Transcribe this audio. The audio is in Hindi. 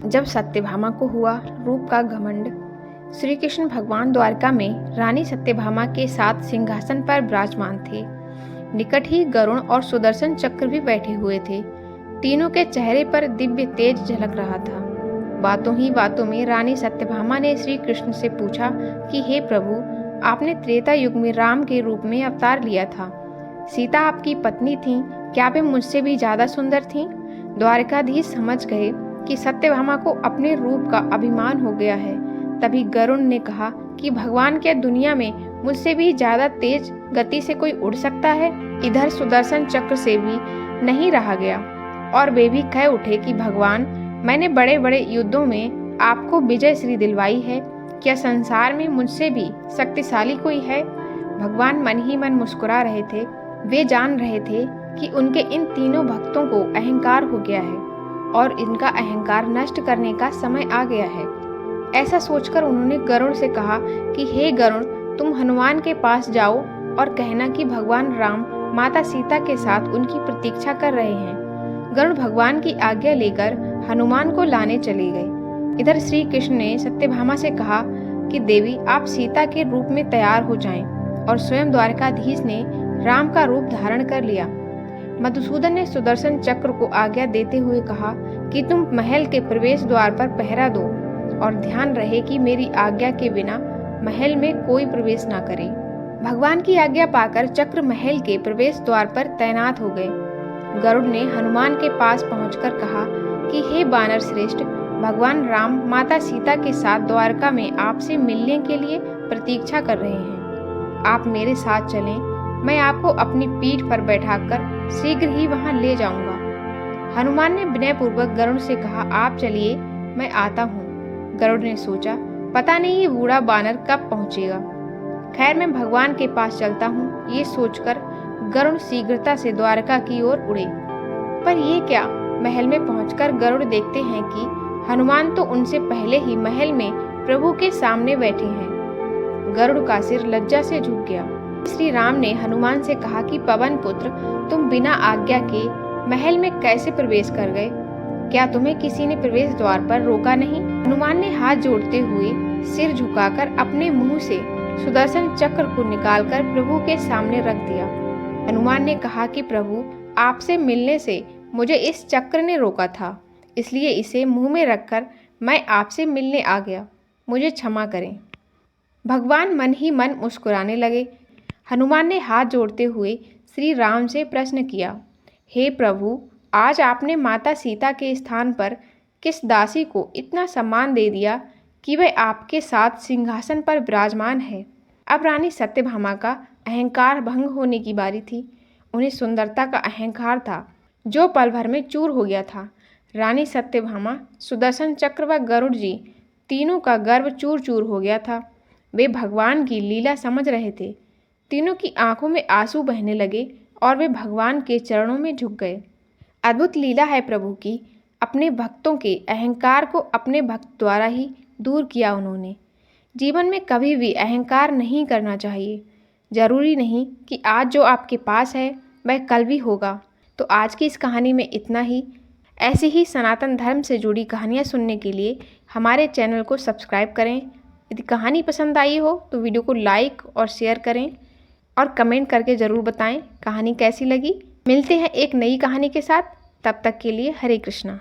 जब सत्यभामा को हुआ रूप का घमंड। श्री कृष्ण भगवान द्वारका में रानी सत्यभामा के साथ सिंहासन पर विराजमान थे। निकट ही गरुण और सुदर्शन चक्र भी बैठे हुए थे। तीनों के चेहरे पर दिव्य तेज झलक रहा था। बातों ही बातों में रानी सत्यभामा ने श्री कृष्ण से पूछा कि हे प्रभु, आपने त्रेता युग में राम के रूप में अवतार लिया था। सीता आपकी पत्नी थी, क्या वे मुझसे भी ज्यादा सुंदर थीं? द्वारकाधीश समझ गए कि सत्यभामा को अपने रूप का अभिमान हो गया है। तभी गरुण ने कहा कि भगवान, क्या दुनिया में मुझसे भी ज्यादा तेज गति से कोई उड़ सकता है? इधर सुदर्शन चक्र से भी नहीं रहा गया और वे भी कह उठे कि भगवान, मैंने बड़े बड़े युद्धों में आपको विजय श्री दिलवाई है, क्या संसार में मुझसे भी शक्तिशाली कोई है? भगवान मन ही मन मुस्कुरा रहे थे। वे जान रहे थे कि उनके इन तीनों भक्तों को अहंकार हो गया है और इनका अहंकार नष्ट करने का समय आ गया है। ऐसा सोचकर उन्होंने गरुड़ से कहा कि हे गरुड़, तुम हनुमान के पास जाओ और कहना कि भगवान राम माता सीता के साथ उनकी प्रतीक्षा कर रहे हैं। गरुड़ भगवान की आज्ञा लेकर हनुमान को लाने चले गए। इधर श्री कृष्ण ने सत्यभामा से कहा कि देवी, आप सीता के रूप में तैयार हो जाएं, और स्वयं द्वारकाधीश ने राम का रूप धारण कर लिया। मधुसूदन ने सुदर्शन चक्र को आज्ञा देते हुए कहा कि तुम महल के प्रवेश द्वार पर पहरा दो और ध्यान रहे कि मेरी आज्ञा के बिना महल में कोई प्रवेश ना करे। भगवान की आज्ञा पाकर चक्र महल के प्रवेश द्वार पर तैनात हो गए। गरुड़ ने हनुमान के पास पहुंचकर कहा कि हे वानर श्रेष्ठ, भगवान राम माता सीता के साथ द्वारका में आपसे मिलने के लिए प्रतीक्षा कर रहे हैं। आप मेरे साथ चलें, मैं आपको अपनी पीठ पर बैठाकर शीघ्र ही वहां ले जाऊंगा। हनुमान ने विनयपूर्वक गरुड़ से कहा, आप चलिए, मैं आता हूँ। गरुड़ ने सोचा, पता नहीं ये बूढ़ा बानर कब पहुंचेगा। खैर, मैं भगवान के पास चलता हूँ। ये सोचकर गरुड़ शीघ्रता से द्वारका की ओर उड़े। पर ये क्या, महल में पहुंचकर गरुड़ देखते हैं कि हनुमान तो उनसे पहले ही महल में प्रभु के सामने बैठे हैं। गरुड़ का सिर लज्जा से झुक गया। श्री राम ने हनुमान से कहा कि पवन पुत्र, तुम बिना आज्ञा के महल में कैसे प्रवेश कर गए? क्या तुम्हें किसी ने प्रवेश द्वार पर रोका नहीं? हनुमान ने हाथ जोड़ते हुए सिर झुकाकर अपने मुंह से सुदर्शन चक्र को निकालकर प्रभु के सामने रख दिया। हनुमान ने कहा कि प्रभु, आपसे मिलने से मुझे इस चक्र ने रोका था, इसलिए इसे मुंह में रखकर मैं आपसे मिलने आ गया। मुझे क्षमा करें। भगवान मन ही मन मुस्कुराने लगे। हनुमान ने हाथ जोड़ते हुए श्री राम से प्रश्न किया, हे प्रभु, आज आपने माता सीता के स्थान पर किस दासी को इतना सम्मान दे दिया कि वह आपके साथ सिंहासन पर विराजमान है? अब रानी सत्यभामा का अहंकार भंग होने की बारी थी। उन्हें सुंदरता का अहंकार था जो पल भर में चूर हो गया था। रानी सत्यभामा, सुदर्शन चक्र व गरुड़ जी तीनों का गर्व चूर चूर हो गया था। वे भगवान की लीला समझ रहे थे। तीनों की आंखों में आंसू बहने लगे और वे भगवान के चरणों में झुक गए। अद्भुत लीला है प्रभु की। अपने भक्तों के अहंकार को अपने भक्त द्वारा ही दूर किया उन्होंने। जीवन में कभी भी अहंकार नहीं करना चाहिए। जरूरी नहीं कि आज जो आपके पास है वह कल भी होगा। तो आज की इस कहानी में इतना ही। ऐसे ही सनातन धर्म से जुड़ी कहानियाँ सुनने के लिए हमारे चैनल को सब्सक्राइब करें। यदि कहानी पसंद आई हो तो वीडियो को लाइक और शेयर करें और कमेंट करके ज़रूर बताएं कहानी कैसी लगी। मिलते हैं एक नई कहानी के साथ। तब तक के लिए हरे कृष्णा।